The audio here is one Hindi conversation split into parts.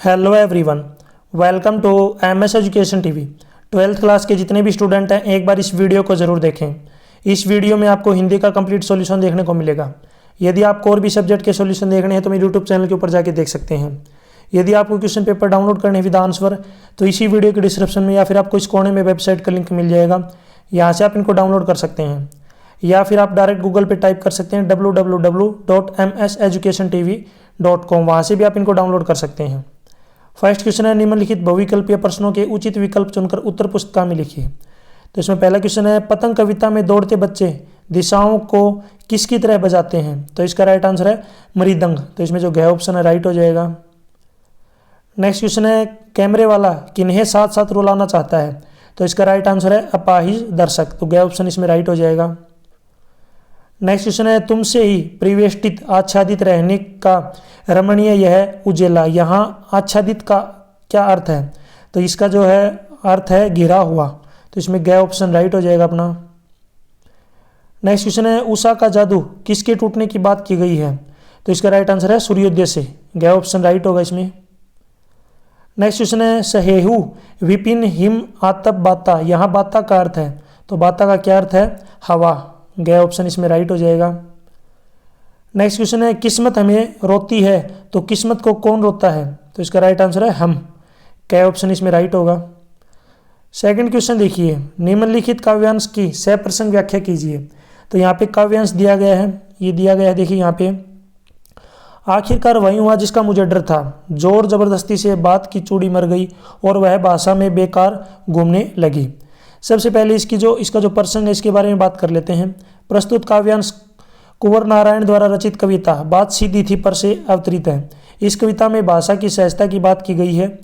Hello everyone, welcome to MS education TV. 12th class के जितने भी स्टूडेंट हैं एक बार इस वीडियो को ज़रूर देखें। इस वीडियो में आपको हिंदी का कंप्लीट सॉल्यूशन देखने को मिलेगा। यदि आपको और भी सब्जेक्ट के सॉल्यूशन देखने हैं तो मेरे यूट्यूब चैनल के ऊपर जाके देख सकते हैं। यदि आपको क्वेश्चन पेपर डाउनलोड करने विद आंसर तो इसी वीडियो के डिस्क्रिप्शन में या फिर आपको इस कोने में वेबसाइट का लिंक मिल जाएगा, यहाँ से आप इनको डाउनलोड कर सकते हैं। या फिर आप डायरेक्ट गूगल पे टाइप कर सकते हैं www.mseducationtv.com, वहाँ से भी आप इनको डाउनलोड कर सकते हैं। फर्स्ट क्वेश्चन है, निम्नलिखित बहुविकल्पीय प्रश्नों के उचित विकल्प चुनकर उत्तर पुस्तिका में लिखिए। तो इसमें पहला क्वेश्चन है, पतंग कविता में दौड़ते बच्चे दिशाओं को किसकी तरह बजाते हैं? तो इसका राइट आंसर है मृदंग। तो इसमें जो घ ऑप्शन है राइट हो जाएगा। नेक्स्ट क्वेश्चन है, कैमरे वाला किन्हें साथ साथ रुलाना चाहता है? तो इसका राइट आंसर है अपाहिज दर्शक। तो घ ऑप्शन इसमें राइट हो जाएगा। नेक्स्ट क्वेश्चन है, तुमसे ही परिवेष्टित आच्छादित रहने का रमणीय यह उजेला, यहाँ आच्छादित का क्या अर्थ है? तो इसका जो है अर्थ है घिरा हुआ। तो इसमें ग ऑप्शन राइट हो जाएगा अपना। नेक्स्ट क्वेश्चन है, उषा का जादू किसके टूटने की बात की गई है? तो इसका राइट आंसर है सूर्योदय से। ग ऑप्शन राइट होगा इसमें। नेक्स्ट क्वेश्चन है, सहेहु विपिन हिम आतप बाता, यहाँ बाता का अर्थ है। तो बाता का क्या अर्थ है? हवा। ग ऑप्शन इसमें राइट हो जाएगा। नेक्स्ट क्वेश्चन है, किस्मत हमें रोती है तो किस्मत को कौन रोता है? तो इसका राइट आंसर है हम। क ऑप्शन इसमें राइट होगा। सेकंड क्वेश्चन देखिए, निम्नलिखित काव्यांश की सप्रसंग व्याख्या कीजिए। तो यहाँ पे काव्यांश दिया गया है, ये दिया गया है, देखिए यहाँ पे, आखिरकार वही हुआ जिसका मुझे डर था, जोर जबरदस्ती से बात की चूड़ी मर गई और वह भाषा में बेकार घूमने लगी। सबसे पहले इसका जो प्रसंग है इसके बारे में बात कर लेते हैं। प्रस्तुत काव्यांश कुंवर नारायण द्वारा रचित कविता बात सीधी थी पर से अवतरित है। इस कविता में भाषा की सहजता की बात की गई है।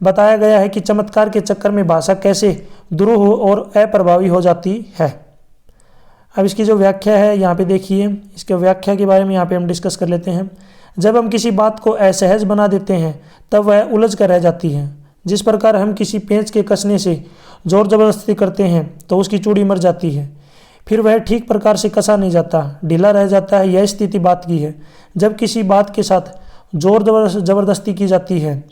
बताया गया है कि चमत्कार के चक्कर में भाषा कैसे दुरूह और अप्रभावी हो जाती है। अब इसकी जो व्याख्या है यहाँ पे देखिए, इसके व्याख्या के बारे में यहाँ पे हम डिस्कस कर लेते हैं। जब हम किसी बात को असहज बना देते हैं तब वह उलझ कर रह जाती है। जिस प्रकार हम किसी पेंच के कसने से जोर जबरदस्ती करते हैं तो उसकी चूड़ी मर जाती है, फिर वह ठीक प्रकार से कसा नहीं जाता, ढीला रह जाता है। यह स्थिति बात की है। जब किसी बात के साथ जोर जबरदस्ती की जाती है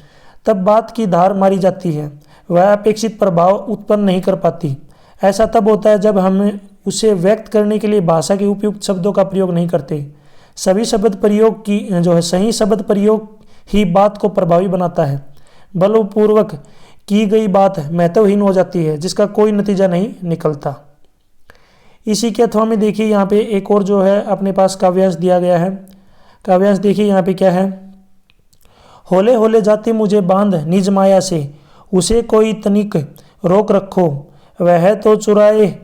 तब बात की धार मारी जाती है, वह अपेक्षित प्रभाव उत्पन्न नहीं कर पाती। ऐसा तब होता है जब हम उसे व्यक्त करने के लिए भाषा के उपयुक्त शब्दों का प्रयोग नहीं करते। सही शब्द प्रयोग ही बात को प्रभावी बनाता है। बलपूर्वक की गई बात महत्वहीन हो जाती है जिसका कोई नतीजा नहीं निकलता। इसी के अथवा में देखिए यहाँ पे एक और जो है अपने पास काव्यांश दिया गया है। काव्यांश देखिए यहाँ पे क्या है, होले होले जाते मुझे बांध निज माया से, उसे कोई तनिक रोक रखो, वह तो चुराए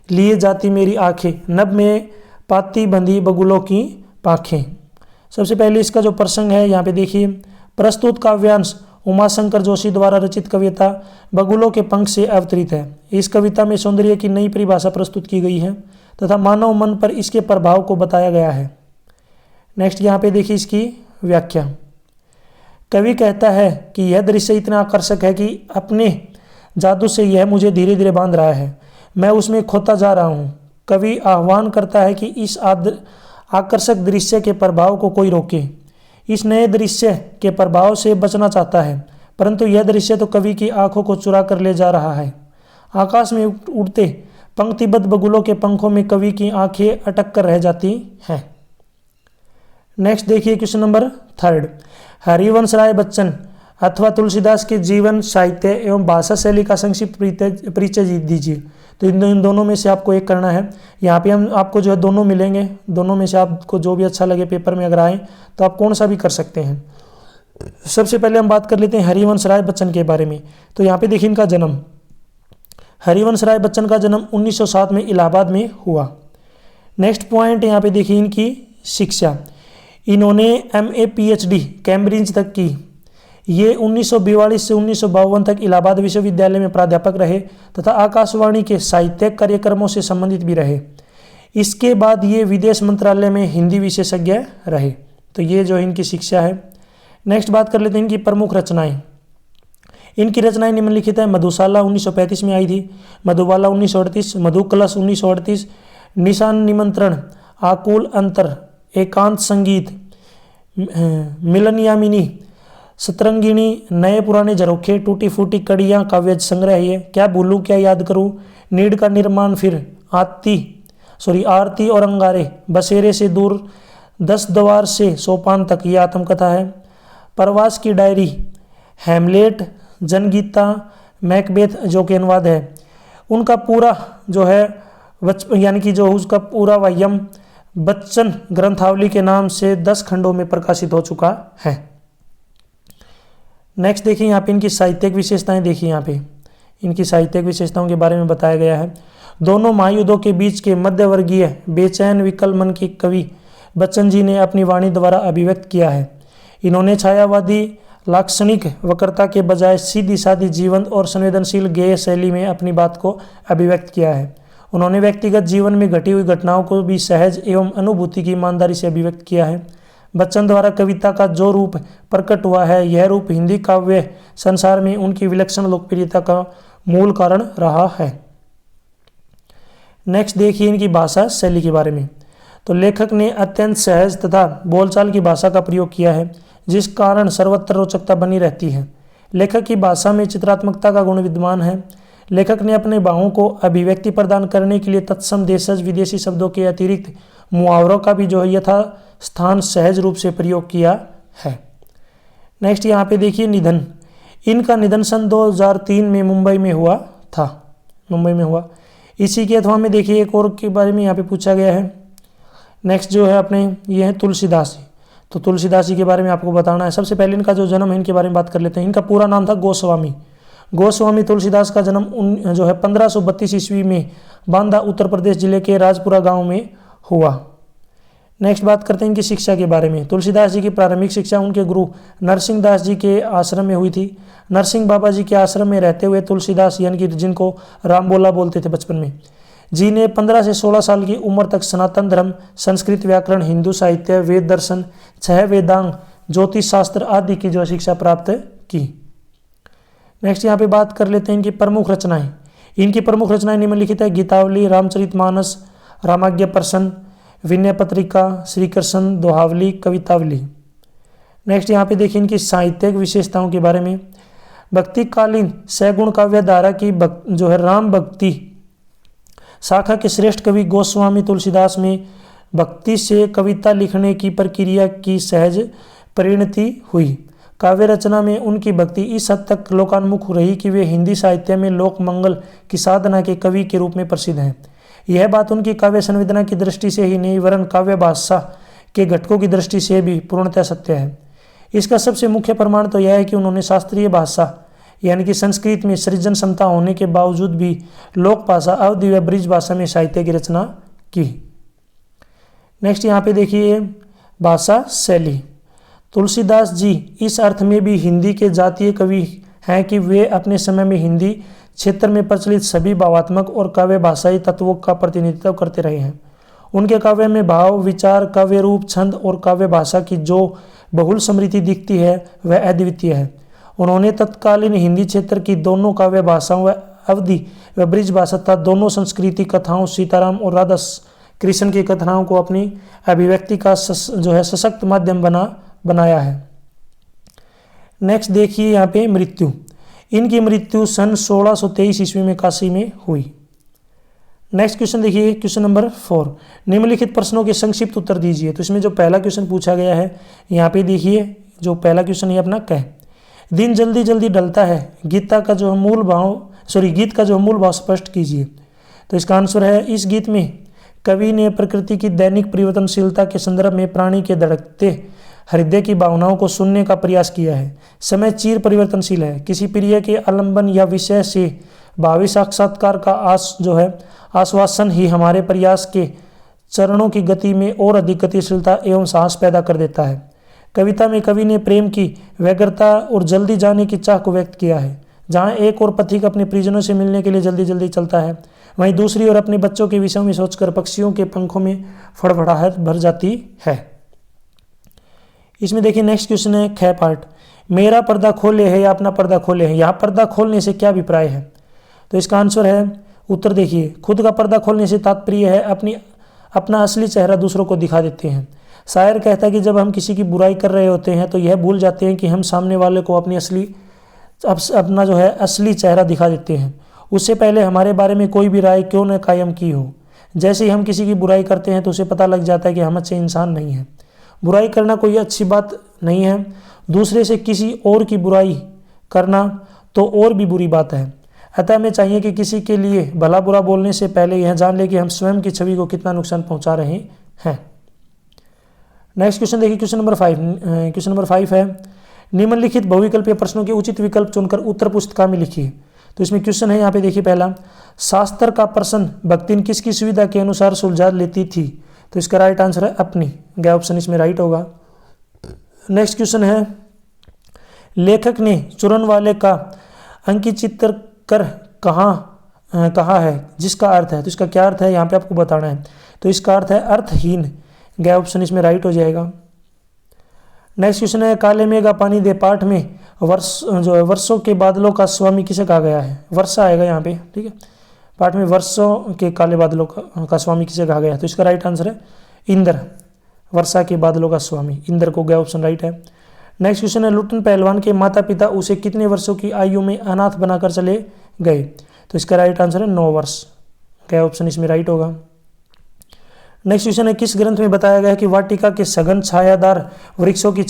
लिए जाती मेरी आंखें, नभ में पाती बंधी बगुलों की पाखें। सबसे पहले इसका जो प्रसंग है यहाँ पे देखिए, प्रस्तुत काव्यांश उमाशंकर जोशी द्वारा रचित कविता बगुलों के पंख से अवतरित है। इस कविता में सौंदर्य की नई परिभाषा प्रस्तुत की गई है तथा मानव मन पर इसके प्रभाव को बताया गया है। नेक्स्ट यहाँ पे देखिए इसकी व्याख्या। कवि कहता है कि यह दृश्य इतना आकर्षक है कि अपने जादू से यह मुझे धीरे धीरे बांध रहा है, मैं उसमें खोता जा रहा हूँ। कवि आह्वान करता है कि इस आकर्षक दृश्य के प्रभाव को कोई रोके। इस नए दृश्य के प्रभाव से बचना चाहता है, परंतु यह दृश्य तो कवि की आंखों को चुरा कर ले जा रहा है। आकाश में उड़ते पंक्तिबद्ध बगुलों के पंखों में कवि की आंखें अटक कर रह जाती हैं। नेक्स्ट देखिए क्वेश्चन नंबर 3, हरिवंश राय बच्चन अथवा तुलसीदास के जीवन, साहित्य एवं भाषा शैली का संक्षिप्त परिचय दीजिए। तो इन दोनों में से आपको एक करना है। यहाँ पे हम आपको जो है दोनों मिलेंगे, दोनों में से आपको जो भी अच्छा लगे पेपर में अगर आए तो आप कौन सा भी कर सकते हैं। सबसे पहले हम बात कर लेते हैं हरिवंश राय बच्चन के बारे में। तो यहाँ पे देखिए इनका जन्म, हरिवंश राय बच्चन का जन्म 1907 में इलाहाबाद में हुआ। नेक्स्ट पॉइंट यहाँ पे देखिए इनकी शिक्षा, इन्होंने MA PhD कैम्ब्रिज तक की। ये 1942 से 1952 तक इलाहाबाद विश्वविद्यालय में प्राध्यापक रहे तथा आकाशवाणी के साहित्यिक कार्यक्रमों से संबंधित भी रहे। इसके बाद ये विदेश मंत्रालय में हिंदी विशेषज्ञ रहे। तो ये जो इनकी शिक्षा है। नेक्स्ट बात कर लेते हैं इनकी प्रमुख रचनाएं। इनकी रचनाएं निम्नलिखित है। मधुशाला 1935 में आई थी, मधुबाला 1938, मधुकलश 1938, निशान निमंत्रण, आकुल अंतर, एकांत संगीत, मिलनयामिनी, सतरंगिणी, नए पुराने झरोखे, टूटी फूटी कड़ियाँ, काव्य संग्रह है, क्या भूलूं क्या याद करूं, नीड का निर्माण, फिर आरती और अंगारे, बसेरे से दूर, 10 द्वार से सोपान तक, ये आत्मकथा है। प्रवास की डायरी, हैमलेट, जनगीता, मैकबेथ जो कि अनुवाद है, उनका पूरा जो है यानी कि जो उसका पूरा वाह्यम बच्चन ग्रंथावली के नाम से 10 खंडों में प्रकाशित हो चुका है। नेक्स्ट देखिए यहाँ पे इनकी साहित्यिक विशेषताएं, देखिए यहाँ पे इनकी साहित्यिक विशेषताओं के बारे में बताया गया है। दोनों महायुद्धों के बीच के मध्यवर्गीय बेचैन विकल मन के कवि बच्चन जी ने अपनी वाणी द्वारा अभिव्यक्त किया है। इन्होंने छायावादी लाक्षणिक वक्रता के बजाय सीधी सादी जीवंत और संवेदनशील गेय शैली में अपनी बात को अभिव्यक्त किया है। उन्होंने व्यक्तिगत जीवन में घटी हुई घटनाओं को भी सहज एवं अनुभूति की ईमानदारी से अभिव्यक्त किया है। बच्चन द्वारा कविता का जो रूप प्रकट हुआ है, यह रूप हिंदी काव्य संसार में उनकी विलक्षण लोकप्रियता का मूल कारण रहा है। नेक्स्ट देखिए इनकी भाषा शैली के बारे में। तो लेखक ने अत्यंत सहज तथा बोलचाल की भाषा का प्रयोग किया है, जिस कारण सर्वत्र रोचकता बनी रहती है। लेखक की भाषा में चित्रात्मकता का गुण विद्यमान है। लेखक ने अपने भावों को अभिव्यक्ति प्रदान करने के लिए तत्सम देशज विदेशी शब्दों के अतिरिक्त मुहावरों का भी जो है यथा स्थान सहज रूप से प्रयोग किया है। नेक्स्ट यहाँ पे देखिए निधन। इनका निधन सन 2003 में मुंबई में हुआ था, मुंबई में हुआ। इसी के अथवा में देखिए एक और के बारे में यहाँ पे पूछा गया है। नेक्स्ट जो है अपने ये है तुलसीदास जी। तो तुलसीदास जी के बारे में आपको बताना है। सबसे पहले इनका जो जन्म है इनके बारे में बात कर लेते हैं। इनका पूरा नाम था गोस्वामी। गोस्वामी तुलसीदास का जन्म जो है 1532 ईस्वी में बांदा उत्तर प्रदेश जिले के राजपुरा गांव में हुआ। नेक्स्ट बात करते हैं इनकी शिक्षा के बारे में। तुलसीदास जी की प्रारंभिक शिक्षा उनके गुरु नरसिंह दास जी के आश्रम में हुई थी। नरसिंह बाबा जी के आश्रम में रहते हुए तुलसीदास यानी कि जिनको राम बोला बोलते थे बचपन में जी ने 15 से 16 साल की उम्र तक सनातन धर्म, संस्कृत व्याकरण, हिंदू साहित्य, वेद दर्शन, 6 वेदांग, ज्योतिष शास्त्र आदि की जो शिक्षा प्राप्त की। नेक्स्ट यहाँ पे बात कर लेते हैं इनकी प्रमुख रचनाएं। इनकी प्रमुख रचनाएं निम्नलिखित है। गीतावली, रामचरितमानस, रामाज्ञ प्रसन, विनय पत्रिका, श्री कृष्ण दोहावली, कवितावली। नेक्स्ट यहाँ पे देखिए इनकी साहित्यिक विशेषताओं के बारे में। भक्तिकालीन सैगुण काव्य धारा की जो है राम भक्ति शाखा के श्रेष्ठ कवि गोस्वामी तुलसीदास में भक्ति से कविता लिखने की प्रक्रिया की सहज परिणति हुई। काव्य रचना में उनकी भक्ति इस हद तक लोकान्मुख रही कि वे हिंदी साहित्य में लोक मंगल की साधना के कवि के रूप में प्रसिद्ध हैं। यह बात उनकी काव्य संवेदना की दृष्टि से ही नहीं वरन काव्य भाषा के घटकों की दृष्टि से भी पूर्णतः सत्य है। इसका सबसे मुख्य प्रमाण तो यह है कि उन्होंने शास्त्रीय भाषा यानी कि संस्कृत में सृजन क्षमता होने के बावजूद भी लोक भाषा, अवधि व ब्रिज भाषा में साहित्य की रचना की। नेक्स्ट यहाँ पे देखिए भाषा शैली। तुलसीदास जी इस अर्थ में भी हिंदी के जातीय कवि हैं कि वे अपने समय में हिंदी क्षेत्र में प्रचलित सभी भावात्मक और काव्य भाषाई तत्वों का प्रतिनिधित्व करते रहे हैं। उनके काव्य में भाव, विचार, काव्य रूप, छंद और काव्य भाषा की जो बहुल समृद्धि दिखती है वह अद्वितीय है। उन्होंने तत्कालीन हिंदी क्षेत्र की दोनों काव्य भाषाओं व अवधि व ब्रिज भाषा तथा दोनों संस्कृति कथाओं, सीताराम और राधा कृष्ण की कथाओं को अपनी अभिव्यक्ति का जो है सशक्त माध्यम बनाया है। नेक्स्ट देखिए यहाँ पे मृत्यु। इनकी मृत्यु सन 1623 ईस्वी में काशी में हुई। नेक्स्ट क्वेश्चन देखिए क्वेश्चन नंबर 4। निम्नलिखित प्रश्नों के संक्षिप्त उत्तर दीजिए। तो इसमें जो पहला क्वेश्चन पूछा गया है यहाँ पे देखिए जो पहला क्वेश्चन है अपना कह दिन जल्दी जल्दी ढलता है गीत का जो मूल भाव स्पष्ट कीजिए। तो इसका आंसर है इस गीत में कवि ने प्रकृति की दैनिक परिवर्तनशीलता के संदर्भ में प्राणी के धड़कते हृदय की भावनाओं को सुनने का प्रयास किया है। समय चिर परिवर्तनशील है। किसी प्रिय के आलंबन या विषय से भावी साक्षात्कार का आश्वासन ही हमारे प्रयास के चरणों की गति में और अधिक गतिशीलता एवं साहस पैदा कर देता है। कविता में कवि ने प्रेम की व्यग्रता और जल्दी जाने की चाह को व्यक्त किया है। जहाँ एक और पथिक अपने परिजनों से मिलने के लिए जल्दी जल्दी चलता है, वहीं दूसरी ओर अपने बच्चों के विषयों में सोचकर पक्षियों के पंखों में फड़फड़ाहट भर जाती है। इसमें देखिए नेक्स्ट क्वेश्चन है ख पार्ट। मेरा पर्दा खोले है या अपना पर्दा खोले है। यहाँ पर्दा खोलने से क्या अभिप्राय है? तो इसका आंसर है उत्तर देखिए खुद का पर्दा खोलने से तात्पर्य है अपना असली चेहरा दूसरों को दिखा देते हैं। शायर कहता है कि जब हम किसी की बुराई कर रहे होते हैं तो यह भूल जाते हैं कि हम सामने वाले को अपना जो है असली चेहरा दिखा देते हैं, उससे पहले हमारे बारे में कोई भी राय क्यों न कायम की हो। जैसे ही हम किसी की बुराई करते हैं तो उसे पता लग जाता है कि हम अच्छे इंसान नहीं हैं। बुराई करना कोई अच्छी बात नहीं है, दूसरे से किसी और की बुराई करना तो और भी बुरी बात है। अतः हमें चाहिए कि किसी के लिए भला बुरा बोलने से पहले यह जान ले कि हम स्वयं की छवि को कितना नुकसान पहुंचा रहे हैं। नेक्स्ट क्वेश्चन देखिए, क्वेश्चन नंबर 5 है, निम्नलिखित बहुविकल्पीय प्रश्नों के उचित विकल्प चुनकर उत्तर पुस्तिका में लिखिए। तो इसमें क्वेश्चन है यहाँ पे देखिए, पहला, शास्त्र का प्रश्न भक्तिन किसकी सुविधा के अनुसार सुलझा लेती थी। तो इसका राइट आंसर है अपनी, ग ऑप्शन इसमें राइट होगा। नेक्स्ट क्वेश्चन है, लेखक ने चूरन वाले का अंकिचित्र कर कहा है जिसका अर्थ है। तो इसका क्या अर्थ है यहाँ पे आपको बताना है। तो इसका अर्थ है अर्थहीन, ग ऑप्शन इसमें राइट हो जाएगा। नेक्स्ट क्वेश्चन है, काले मेघ का पानी दे पाठ में वर्षों के बादलों का स्वामी किसे कहा गया है। वर्षा आएगा यहाँ पे, ठीक है। पाठ में वर्षों के काले बादलों का स्वामी किसे कहा गया है। तो इसका राइट आंसर है इंद्र, वर्षा के बादलों का स्वामी इंद्र को, गया ऑप्शन राइट है। नेक्स्ट क्वेश्चन है, लुटन पहलवान के माता पिता उसे कितने वर्षों की आयु में अनाथ बनाकर चले गए। तो इसका राइट आंसर है 9 वर्ष, गया ऑप्शन इसमें राइट होगा। नेक्स्ट क्वेश्चन है, किस ग्रंथ में बताया गया है कि वाटिका के सघन छायादार वृक्षों की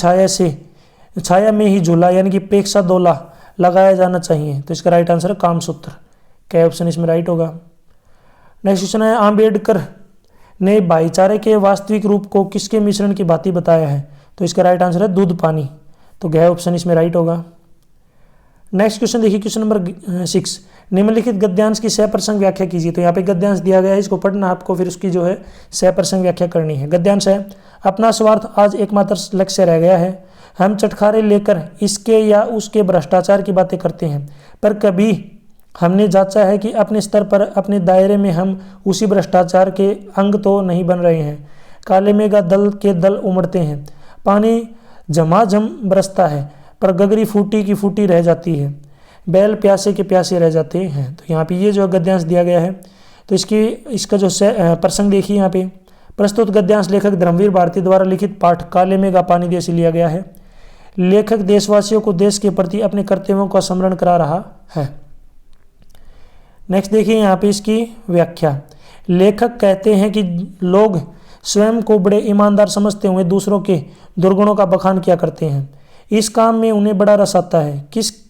छाया में ही झूला यानी कि प्रेक्षा दोला लगाया जाना चाहिए। तो इसका राइट आंसर है कामसूत्र, क्या ऑप्शन इसमें राइट होगा। नेक्स्ट क्वेश्चन है, आम्बेडकर ने भाईचारे के वास्तविक रूप को किसके मिश्रण की भांति बताया है। तो इसका राइट आंसर है दूध पानी, तो गया ऑप्शन इसमें राइट होगा। नेक्स्ट क्वेश्चन देखिए, क्वेश्चन नंबर 6, निम्नलिखित गद्यांश की सप्रसंग व्याख्या कीजिए। तो यहाँ पे गद्यांश दिया गया है, इसको पढ़ना आपको, फिर उसकी जो है सप्रसंग व्याख्या करनी है। गद्यांश है, अपना स्वार्थ आज एकमात्र लक्ष्य रह गया है। हम चटखारे लेकर इसके या उसके भ्रष्टाचार की बातें करते हैं, पर कभी हमने जांचा है कि अपने स्तर पर अपने दायरे में हम उसी भ्रष्टाचार के अंग तो नहीं बन रहे हैं। काले मेघ दल के दल उमड़ते हैं, पानी झमाझम बरसता है, पर गगरी फूटी की फूटी रह जाती है, बैल प्यासे के प्यासे रह जाते हैं। तो यहाँ पे ये जो गद्यांश दिया गया है, तो इसका जो प्रसंग देखिए यहाँ पे, प्रस्तुत गद्यांश लेखक धर्मवीर भारती द्वारा लिखित पाठ काले मेघ का पानी दे से लिया गया है। लेखक देशवासियों को देश के प्रति अपने कर्तव्यों का स्मरण करा रहा है। नेक्स्ट देखिए यहाँ पे इसकी व्याख्या, लेखक कहते हैं कि लोग स्वयं को बड़े ईमानदार समझते हुए दूसरों के दुर्गुणों का बखान किया करते हैं। इस काम में उन्हें बड़ा रस आता है।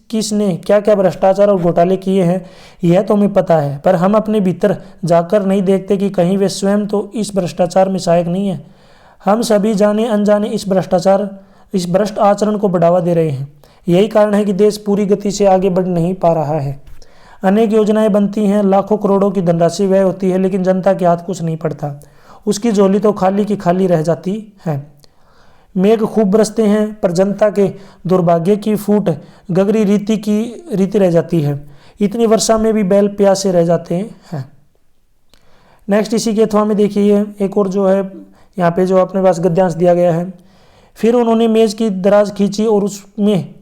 किसने क्या क्या भ्रष्टाचार और घोटाले किए हैं यह तो हमें पता है, पर हम अपने भीतर जाकर नहीं देखते कि कहीं वे स्वयं तो इस भ्रष्टाचार में सहायक नहीं है। हम सभी जाने अनजाने इस भ्रष्ट आचरण को बढ़ावा दे रहे हैं। यही कारण है कि देश पूरी गति से आगे बढ़ नहीं पा रहा है। अनेक योजनाएं बनती हैं, लाखों करोड़ों की धनराशि व्यय होती है, लेकिन जनता के हाथ कुछ नहीं पड़ता। उसकी झोली तो खाली की खाली रह जाती है। मेघ खूब बरसते हैं, पर जनता के दुर्भाग्य की फूट गगरी रीति रह जाती है। इतनी वर्षा में भी बैल प्यासे रह जाते हैं। नेक्स्ट इसी के अथवा में देखिए एक और जो है यहाँ पे जो अपने पास गद्यांश दिया गया है। फिर उन्होंने मेज की दराज खींची और उसमें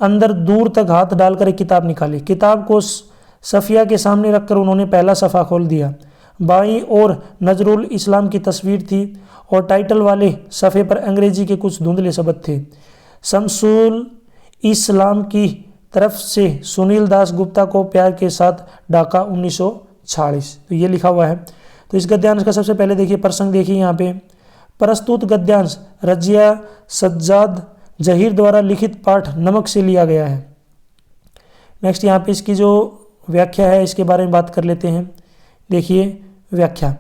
अंदर दूर तक हाथ डालकर एक किताब निकाली। किताब को सफिया के सामने रखकर उन्होंने पहला सफ़ा खोल दिया। बाईं ओर नजरुल इस्लाम की तस्वीर थी और टाइटल वाले सफ़े पर अंग्रेजी के कुछ धुंधले शब्द थे। शमसुल इस्लाम की तरफ से सुनील दास गुप्ता को प्यार के साथ ढाका 1946, तो ये लिखा हुआ है। तो इस गद्यांश का सबसे पहले देखिए प्रसंग देखिए यहाँ पे। प्रस्तुत गद्यांश रजिया सज्जाद जहीर द्वारा लिखित पाठ नमक से लिया गया है। नेक्स्ट यहाँ पे इसकी जो व्याख्या है इसके बारे में बात कर लेते हैं। देखिए व्याख्या,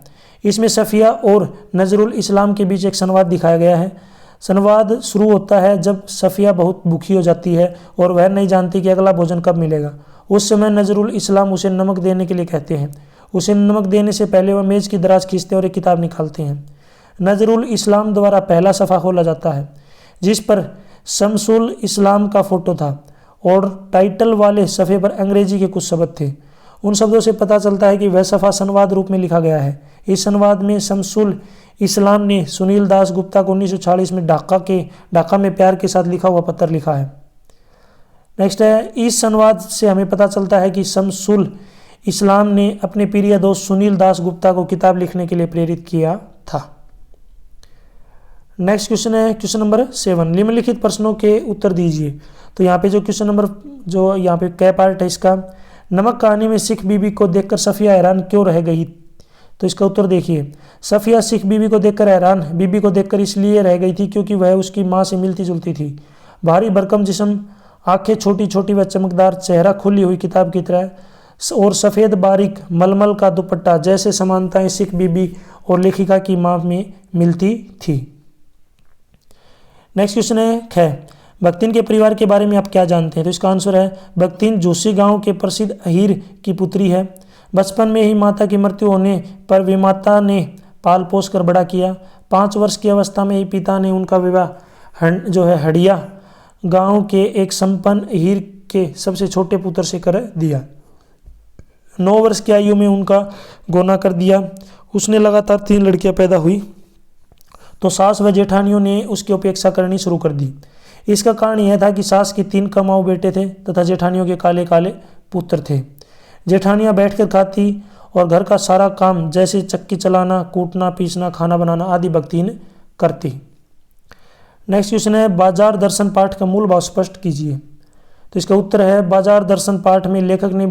इसमें सफ़िया और नजरुल इस्लाम के बीच एक संवाद दिखाया गया है। संवाद शुरू होता है जब सफ़िया बहुत भूखी हो जाती है और वह नहीं जानती कि अगला भोजन कब मिलेगा। उस समय नजरुल इस्लाम उसे नमक देने के लिए कहते हैं। उसे नमक देने से पहले वह मेज़ की दराज खींचते और एक किताब निकालते हैं। नजरुल इस्लाम द्वारा पहला सफ़ा खोला जाता है जिस पर शमसुल इस्लाम का फोटो था और टाइटल वाले सफ़े पर अंग्रेजी के कुछ शब्द थे। उन शब्दों से पता चलता है कि वह सफ़ा संवाद रूप में लिखा गया है। इस संवाद में शमसुल इस्लाम ने सुनील दास गुप्ता को 1946 में ढाका में प्यार के साथ लिखा हुआ पत्र लिखा है। नेक्स्ट है, इस संवाद से हमें पता चलता है कि शमसुल इस्लाम ने अपने प्रिय दोस्त सुनील दास गुप्ता को किताब लिखने के लिए प्रेरित किया था। नेक्स्ट क्वेश्चन है क्वेश्चन नंबर 7, निम्नलिखित प्रश्नों के उत्तर दीजिए। तो यहाँ पे जो क्वेश्चन नंबर जो यहाँ पे कै पार्ट है इसका, नमक कहानी में सिख बीबी को देखकर सफिया हैरान क्यों रह गई। तो इसका उत्तर देखिए, सफिया सिख बीबी को देखकर हैरान बीबी को देखकर इसलिए रह गई थी क्योंकि वह उसकी माँ से मिलती जुलती थी। भारी भरकम जिस्म, आंखें छोटी छोटी व चमकदार, चेहरा खुली हुई किताब की तरह और सफ़ेद बारीक मलमल का दुपट्टा, जैसे समानताएं सिख बीबी और लेखिका की माँ में मिलती थी। नेक्स्ट क्वेश्चन है ख, भक्तिन के परिवार के बारे में आप क्या जानते हैं। तो इसका आंसर है, भक्तिन जोशी गांव के प्रसिद्ध अहीर की पुत्री है। बचपन में ही माता की मृत्यु होने पर विमाता ने पाल पोस कर बड़ा किया। 5 वर्ष की अवस्था में ही पिता ने उनका विवाह जो है हड़िया गांव के एक संपन्न अहीर के सबसे छोटे पुत्र से कर दिया। 9 वर्ष की आयु में उनका गोना कर दिया। उसने लगातार 3 लड़कियां पैदा हुई तो सास व जेठानियों ने उसकी उपेक्षा करनी शुरू कर दी। इसका कारण यह था कि सास के 3 कमाऊ बेटे थे तथा जेठानियों के काले काले पुत्र थे। जेठानियां बैठकर खाती और घर का सारा काम जैसे चक्की चलाना, कूटना, पीसना, खाना बनाना आदि भक्तिन करती। नेक्स्ट क्वेश्चन है, बाजार दर्शन पाठ का मूल भाव स्पष्ट कीजिए। तो इसका उत्तर है, बाजार दर्शन पाठ में लेखक ने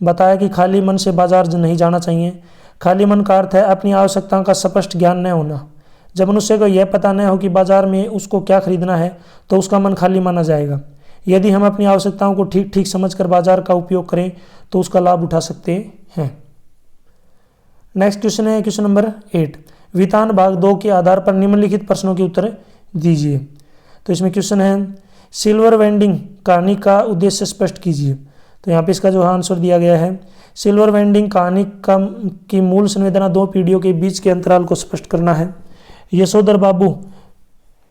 बताया कि खाली मन से बाजार नहीं जाना चाहिए। खाली मन का अर्थ है अपनी आवश्यकताओं का स्पष्ट ज्ञान न होना। जब मनुष्य को यह पता न हो कि बाजार में उसको क्या खरीदना है तो उसका मन खाली माना जाएगा। यदि हम अपनी आवश्यकताओं को ठीक ठीक समझकर बाजार का उपयोग करें तो उसका लाभ उठा सकते हैं। नेक्स्ट क्वेश्चन है क्वेश्चन नंबर 8, वितान भाग 2 के आधार पर निम्नलिखित प्रश्नों के उत्तर दीजिए। तो इसमें क्वेश्चन है, सिल्वर वेंडिंग कहानी का उद्देश्य स्पष्ट कीजिए। तो यहाँ पे इसका जो आंसर दिया गया है, सिल्वर वेंडिंग कहानी की मूल संवेदना 2 पीढ़ियों के बीच के अंतराल को स्पष्ट करना है। यशोधर बाबू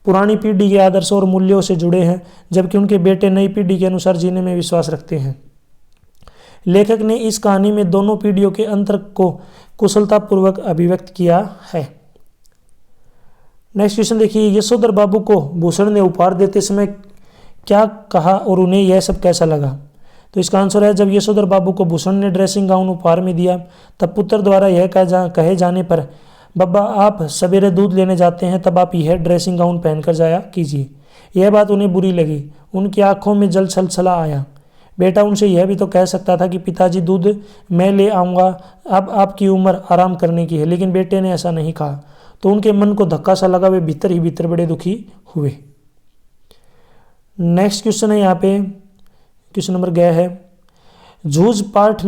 पुरानी पीढ़ी के आदर्शों और मूल्यों से जुड़े हैं जबकि उनके बेटे नई पीढ़ी के अनुसार जीने में विश्वास रखते हैं। लेखक ने इस कहानी में दोनों पीढ़ियों के अंतर को कुशलतापूर्वक अभिव्यक्त किया है। नेक्स्ट क्वेश्चन देखिए, यशोधर बाबू को भूषण ने उपहार देते समय क्या कहा और उन्हें यह सब कैसा लगा। तो इसका आंसर है, जब यशोधर बाबू को भूषण ने ड्रेसिंग गाउन उपहार में दिया तब पुत्र द्वारा यह कहे जाने पर, बब्बा आप सवेरे दूध लेने जाते हैं तब आप यह ड्रेसिंग गाउन पहनकर जाया कीजिए, यह बात उन्हें बुरी लगी। उनकी आंखों में जल छलछला आया। बेटा उनसे यह भी तो कह सकता था कि पिताजी दूध मैं ले आऊँगा, अब आपकी उम्र आराम करने की है, लेकिन बेटे ने ऐसा नहीं कहा तो उनके मन को धक्का सा लगा। वे भीतर ही भीतर बड़े दुखी हुए। नेक्स्ट क्वेश्चन है यहाँ पे क्वेश्चन नंबर गया है, जूझ पाठ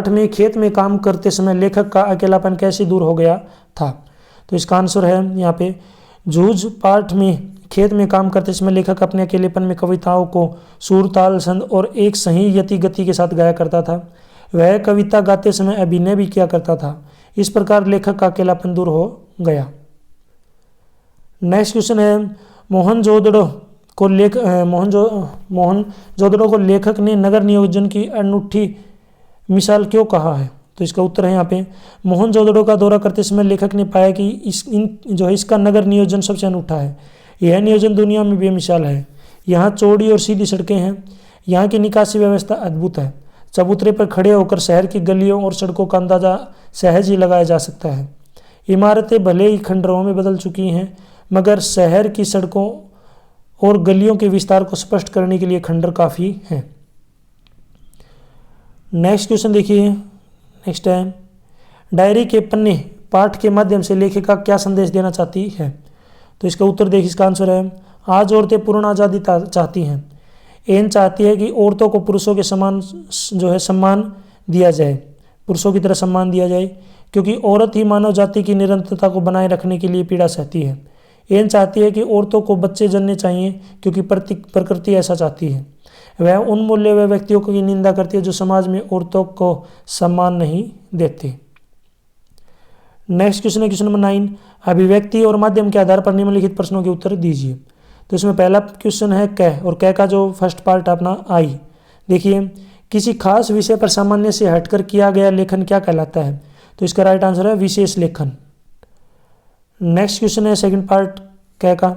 में खेत में काम करते समय लेखक का अकेलापन कैसे दूर हो गया था। तो इसका आंसर है यहाँ पे, जूझ पाठ में खेत में काम करते समय लेखक अपने अकेलेपन में कविताओं को सुर, ताल, छंद और एक सही यति गति के साथ गाया करता था। वह कविता गाते समय अभिनय भी किया करता था। इस प्रकार लेखक का अकेलापन दूर हो गया। नेक्स्ट क्वेश्चन है, मोहनजोदड़ो को लेखक ने नगर नियोजन की अनूठी मिसाल क्यों कहा है। तो इसका उत्तर है यहाँ पे, मोहनजोदड़ो का दौरा करते समय लेखक ने पाया कि इसका नगर नियोजन सबसे अनूठा है। यह नियोजन दुनिया में बेमिसाल है। यहाँ चौड़ी और सीधी सड़कें हैं। यहाँ की निकासी व्यवस्था अद्भुत है। चबूतरे पर खड़े होकर शहर की गलियों और सड़कों का अंदाजा सहज ही लगाया जा सकता है। इमारतें भले ही खंडरों में बदल चुकी हैं मगर शहर की सड़कों और गलियों के विस्तार को स्पष्ट करने के लिए खंडर काफ़ी हैं। नेक्स्ट क्वेश्चन देखिए, नेक्स्ट है, डायरी के पन्ने पाठ के माध्यम से लेखिका क्या संदेश देना चाहती है। तो इसका उत्तर देखिए, इसका आंसर है, आज औरतें पूर्ण आज़ादी चाहती हैं। एन चाहती है कि औरतों को पुरुषों के समान सम्मान दिया जाए, पुरुषों की तरह सम्मान दिया जाए, क्योंकि औरत ही मानव जाति की निरंतरता को बनाए रखने के लिए पीड़ा सहती है। एन चाहती है कि औरतों को बच्चे जन्मने चाहिए क्योंकि प्रकृति ऐसा चाहती है। वह उन मूल्य व व्यक्तियों की निंदा करती है जो समाज में औरतों को सम्मान नहीं देते। नेक्स्ट क्वेश्चन है क्वेश्चन नंबर 9, अभिव्यक्ति और माध्यम के आधार पर निम्नलिखित प्रश्नों के उत्तर दीजिए। तो इसमें पहला क्वेश्चन है कै, और कै का जो फर्स्ट पार्ट अपना आई। देखिए, किसी खास विषय पर सामान्य से हटकर किया गया लेखन क्या कहलाता है। तो इसका राइट आंसर है विशेष लेखन। नेक्स्ट क्वेश्चन है सेकंड पार्ट कै का,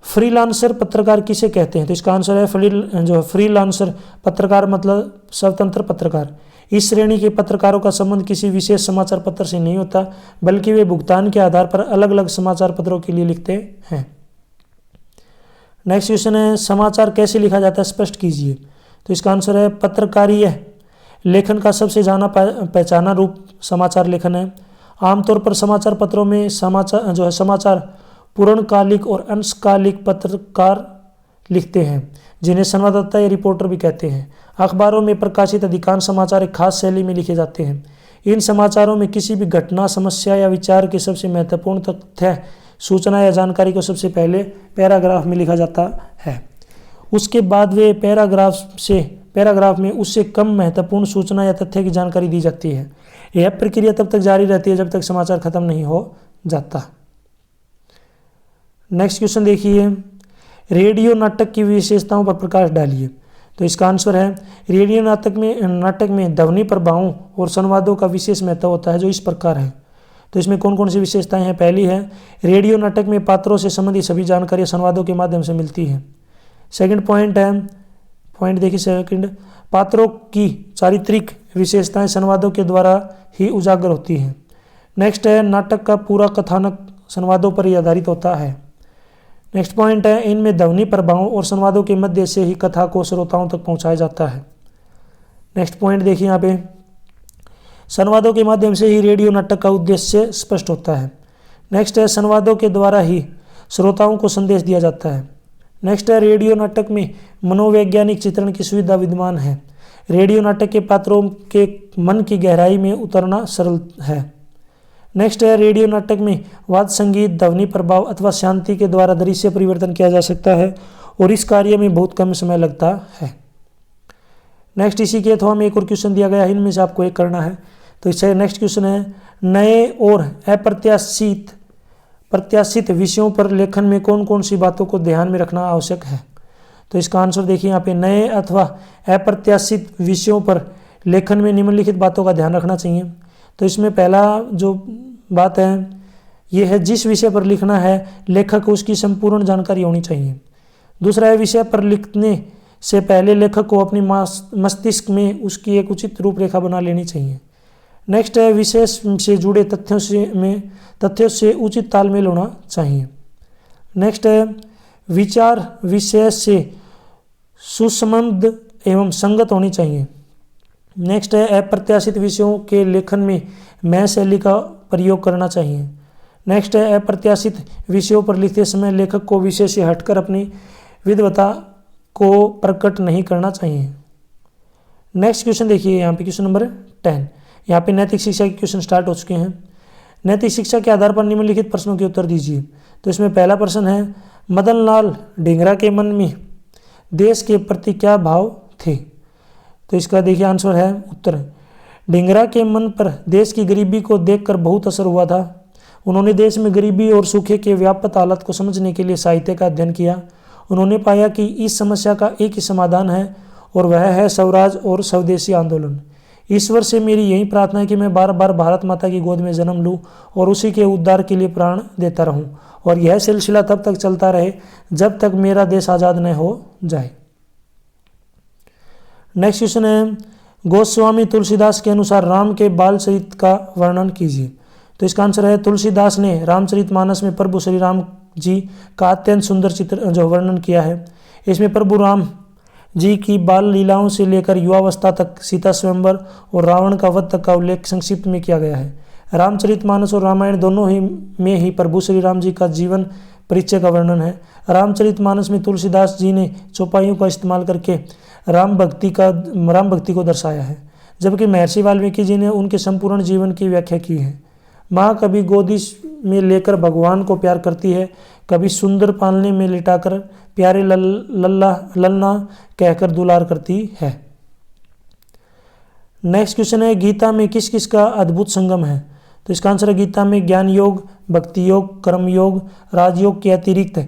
फ्रीलांसर पत्रकार किसे कहते हैं। तो इसका आंसर है फ्रीलांसर पत्रकार मतलब स्वतंत्र पत्रकार। इस श्रेणी के पत्रकारों का संबंध किसी विशेष समाचार पत्र से नहीं होता, बल्कि वे भुगतान के आधार पर अलग अलग समाचार पत्रों के लिए लिखते हैं। नेक्स्ट क्वेश्चन है, समाचार कैसे लिखा जाता है, स्पष्ट कीजिए। तो इसका आंसर है पत्रकारीय लेखन का सबसे जाना पहचाना रूप समाचार लेखन है। आमतौर पर समाचार पत्रों में समाचार पूर्णकालिक और अंशकालिक पत्रकार लिखते हैं, जिन्हें संवाददाता या रिपोर्टर भी कहते हैं। अखबारों में प्रकाशित अधिकांश समाचार एक खास शैली में लिखे जाते हैं। इन समाचारों में किसी भी घटना, समस्या या विचार के सबसे महत्वपूर्ण तथ्य, सूचना या जानकारी को सबसे पहले पैराग्राफ में लिखा जाता है। उसके बाद वे पैराग्राफ में उससे कम महत्वपूर्ण सूचना या तथ्य की जानकारी दी जाती है। यह प्रक्रिया तब तक जारी रहती है जब तक समाचार खत्म नहीं हो जाता। नेक्स्ट क्वेश्चन देखिए, रेडियो नाटक की विशेषताओं पर प्रकाश डालिए। तो इसका आंसर है रेडियो नाटक में ध्वनि प्रभावों और संवादों का विशेष महत्व होता है, जो इस प्रकार है। तो इसमें कौन कौन सी विशेषताएं हैं? पहली है, रेडियो नाटक में पात्रों से संबंधित सभी जानकारी संवादों के माध्यम से मिलती है। सेकंड पॉइंट देखिए सेकंड, पात्रों की चारित्रिक विशेषताएं संवादों के द्वारा ही उजागर होती हैं। नेक्स्ट है, नाटक का पूरा कथानक संवादों पर ही आधारित होता है। नेक्स्ट पॉइंट है, इनमें ध्वनि प्रभावों और संवादों के मध्य से ही कथा को श्रोताओं तक पहुंचाया जाता है। नेक्स्ट पॉइंट देखिए यहाँ पे, संवादों के माध्यम से ही रेडियो नाटक का उद्देश्य स्पष्ट होता है। नेक्स्ट है, संवादों के द्वारा ही श्रोताओं को संदेश दिया जाता है। नेक्स्ट है, रेडियो नाटक में मनोवैज्ञानिक चित्रण की सुविधा विद्यमान है। रेडियो नाटक के पात्रों के मन की गहराई में उतरना सरल है। नेक्स्ट है, रेडियो नाटक में वाद्य संगीत, ध्वनि प्रभाव अथवा शांति के द्वारा दृश्य परिवर्तन किया जा सकता है और इस कार्य में बहुत कम समय लगता है। नेक्स्ट इसी के अथवा में एक और क्वेश्चन दिया गया है, इनमें से आपको एक करना है। तो इससे नेक्स्ट क्वेश्चन है, नए और अप्रत्याशित विषयों पर लेखन में कौन कौन सी बातों को ध्यान में रखना आवश्यक है? तो इसका आंसर देखिए यहाँ पे, नए अथवा अप्रत्याशित विषयों पर लेखन में निम्नलिखित बातों का ध्यान रखना चाहिए। तो इसमें पहला जो बात है ये है, जिस विषय पर लिखना है लेखक को उसकी संपूर्ण जानकारी होनी चाहिए। दूसरा है, विषय पर लिखने से पहले लेखक को अपनी मस्तिष्क में उसकी एक उचित रूपरेखा बना लेनी चाहिए। नेक्स्ट है, विषय से जुड़े तथ्यों से उचित तालमेल होना चाहिए। नेक्स्ट है, विचार विषय से सुसंबद्ध एवं संगत होनी चाहिए। नेक्स्ट है, अप्रत्याशित विषयों के लेखन में मैं शैली का प्रयोग करना चाहिए। नेक्स्ट है, अप्रत्याशित विषयों पर लिखते समय लेखक को विषय से हटकर अपनी विद्वता को प्रकट नहीं करना चाहिए। नेक्स्ट क्वेश्चन देखिए यहाँ पे, क्वेश्चन नंबर 10। यहाँ पे नैतिक शिक्षा के क्वेश्चन स्टार्ट हो चुके हैं। नैतिक शिक्षा के आधार पर निम्नलिखित प्रश्नों के उत्तर दीजिए। तो इसमें पहला प्रश्न है, मदनलाल ढींगरा के मन में देश के प्रति क्या भाव थे? तो इसका देखिए आंसर है, उत्तर, ढींगरा के मन पर देश की गरीबी को देखकर बहुत असर हुआ था। उन्होंने देश में गरीबी और सूखे के व्यापक हालत को समझने के लिए साहित्य का अध्ययन किया। उन्होंने पाया कि इस समस्या का एक ही समाधान है और वह है स्वराज और स्वदेशी आंदोलन। ईश्वर से मेरी यही प्रार्थना है कि मैं बार बार भारत माता की गोद में जन्म लूं और उसी के उद्धार के लिए प्राण देता रहूं, और यह सिलसिला तब तक चलता रहे जब तक मेरा देश आज़ाद न हो जाए। नेक्स्ट क्वेश्चन है, गोस्वामी तुलसीदास के अनुसार राम के बाल चरित्र का वर्णन कीजिए। तो इसका आंसर है, तुलसीदास ने रामचरितमानस में प्रभु श्री राम जी का अत्यंत सुंदर चित्र जो वर्णन किया है। इसमें प्रभु राम जी की बाल लीलाओं से लेकर युवावस्था तक, सीता स्वयंवर और रावण का वध तक का उल्लेख संक्षिप्त में किया गया है। रामचरितमानस और रामायण दोनों ही में ही प्रभु श्री राम जी का जीवन परिचय का वर्णन है। रामचरितमानस में तुलसीदास जी ने चौपाइयों का इस्तेमाल करके राम भक्ति को दर्शाया है, जबकि महर्षि वाल्मीकि जी ने उनके संपूर्ण जीवन की व्याख्या की है। माँ कभी गोदी में लेकर भगवान को प्यार करती है, कभी सुंदर पालने में लिटाकर प्यारे लल्ला कहकर दुलार करती है। नेक्स्ट क्वेश्चन है, गीता में किस किस का अद्भुत संगम है? तो इसका आंसर है, गीता में ज्ञान योग, भक्ति योग, कर्म योग, राजयोग के अतिरिक्त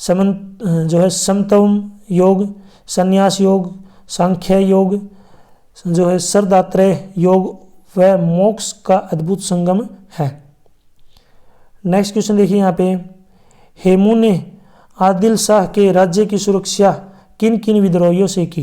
समतम योग, संन्यास योग, सांख्य योग, सरदात्रय योग व मोक्ष का अद्भुत संगम है। नेक्स्ट क्वेश्चन देखिए यहाँ पे, हेमू ने आदिल शाह के राज्य की सुरक्षा किन किन विद्रोहियों से की?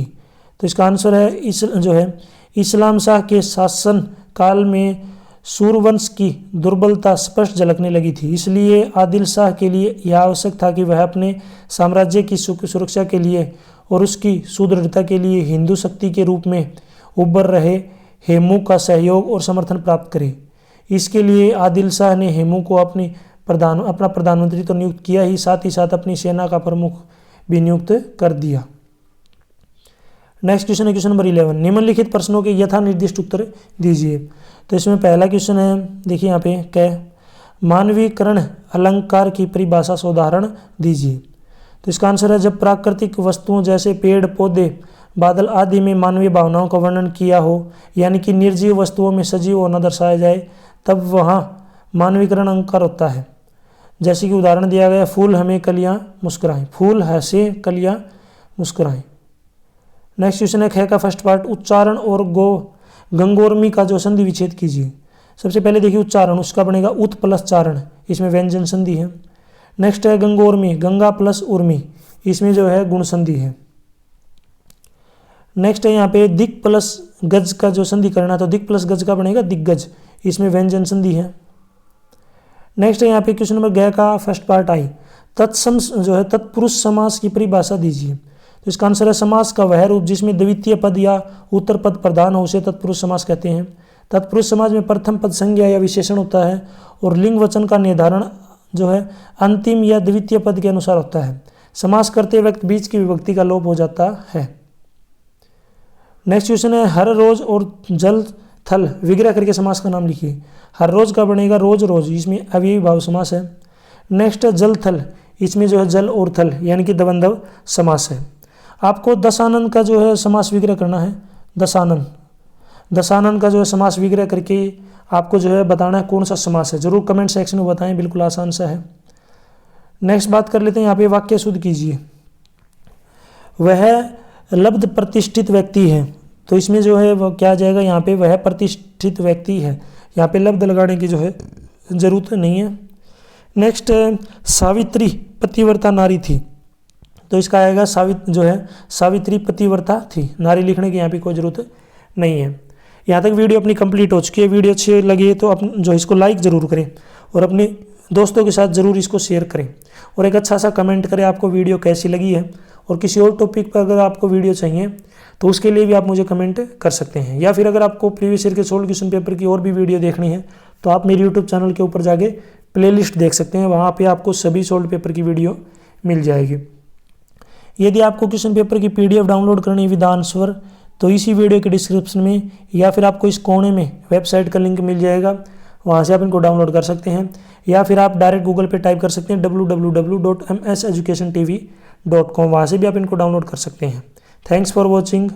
तो इसका आंसर है, इस्लाम शाह के शासन काल में सूरवंश की दुर्बलता स्पष्ट झलकने लगी थी, इसलिए आदिल शाह के लिए यह आवश्यक था कि वह अपने साम्राज्य की सुरक्षा के लिए और उसकी सुदृढ़ता के लिए हिंदू शक्ति के रूप में उभर रहे हेमू का सहयोग और समर्थन प्राप्त करे। इसके लिए आदिल शाह ने हेमू को अपना प्रधानमंत्री तो नियुक्त किया ही, साथ अपनी सेना का प्रमुख भी नियुक्त कर दिया। नेक्स्ट क्वेश्चन है क्वेश्चन नंबर 11, निम्नलिखित प्रश्नों के यथा निर्दिष्ट उत्तर दीजिए। तो इसमें पहला क्वेश्चन है, देखिए यहाँ पे क्या है, मानवीकरण अलंकार की परिभाषा से उदाहरण दीजिए। तो इसका आंसर है, जब प्राकृतिक वस्तुओं जैसे पेड़ पौधे बादल आदि में मानवीय भावनाओं का वर्णन किया हो, यानी कि निर्जीव वस्तुओं में सजीव होना दर्शाया जाए, तब वहाँ मानवीकरण अलंकार होता है। जैसे कि उदाहरण दिया गया, फूल हमें कलियाँ मुस्कुराएं, फूल हंसे कलियाँ मुस्कुराएं। नेक्स्ट क्वेश्चन है, ख का फर्स्ट पार्ट, उच्चारण और गंगोर्मी का जो संधि विच्छेद कीजिए। सबसे पहले देखिए उच्चारण, उसका बनेगा उत प्लस चारण, इसमें व्यंजन संधि है। नेक्स्ट है गंगोर्मी, गंगा प्लस उर्मी, इसमें जो है गुण संधि है। नेक्स्ट है यहाँ पे दिक प्लस गज का जो संधि करना, तो दिक प्लस गज का बनेगा दिग्गज, इसमें व्यंजन संधि है। नेक्स्ट है यहाँ पे क्वेश्चन नंबर ग का फर्स्ट पार्ट आई, तत्सम जो है तत्पुरुष समास की परिभाषा दीजिए। तो इसका आंसर है, समास का वह रूप जिसमें द्वितीय पद या उत्तर पद प्रधान हो उसे तत्पुरुष समास कहते हैं। तत्पुरुष समास में प्रथम पद संज्ञा या विशेषण होता है और लिंग वचन का निर्धारण जो है अंतिम या द्वितीय पद के अनुसार होता है। समास करते वक्त बीच की विभक्ति का लोप हो जाता है। नेक्स्ट क्वेश्चन है, हर रोज और जल थल विग्रह करके समास का नाम लिखिए। हर रोज का बनेगा रोज रोज, इसमें अव्ययी भाव समास है। नेक्स्ट है जल थल, इसमें जो है जल और थल यानी कि द्वंद्व समास है। आपको दशानन का जो है समास विग्रह करना है। दशानन का जो है समास विग्रह करके आपको जो है बताना है कौन सा समास है, जरूर कमेंट सेक्शन में बताएं, बिल्कुल आसान सा है। नेक्स्ट बात कर लेते हैं, यहाँ पे वाक्य शुद्ध कीजिए। वह लब्ध प्रतिष्ठित व्यक्ति है, तो इसमें जो है वो क्या आ जाएगा, यहाँ पे वह प्रतिष्ठित व्यक्ति है, यहाँ पे लब्ध लगाने की जो है जरूरत नहीं है। नेक्स्ट सावित्री पतिव्रता नारी थी, तो इसका आएगा सावित्री पतिव्रता थी, नारी लिखने की यहाँ पे कोई जरूरत नहीं है। यहाँ तक वीडियो अपनी कंप्लीट हो चुकी है। वीडियो अच्छी लगी तो जो इसको लाइक ज़रूर करें और अपने दोस्तों के साथ ज़रूर इसको शेयर करें और एक अच्छा सा कमेंट करें आपको वीडियो कैसी लगी है। और किसी और टॉपिक पर अगर आपको वीडियो चाहिए तो उसके लिए भी आप मुझे कमेंट कर सकते हैं, या फिर अगर आपको प्रीवियस ईयर के सोल्व क्वेश्चन पेपर की और भी वीडियो देखनी है तो आप मेरे यूट्यूब चैनल के ऊपर जाके प्लेलिस्ट देख सकते हैं, वहाँ पे आपको सभी सोल्व पेपर की वीडियो मिल जाएगी। यदि आपको क्वेश्चन पेपर की PDF डाउनलोड करनी है विद आंसर, तो इसी वीडियो के डिस्क्रिप्शन में या फिर आपको इस कोने में वेबसाइट का लिंक मिल जाएगा, वहाँ से आप इनको डाउनलोड कर सकते हैं, या फिर आप डायरेक्ट गूगल पे टाइप कर सकते हैं www.mseducationtv.com, वहाँ से भी आप इनको डाउनलोड कर सकते हैं। Thanks for watching.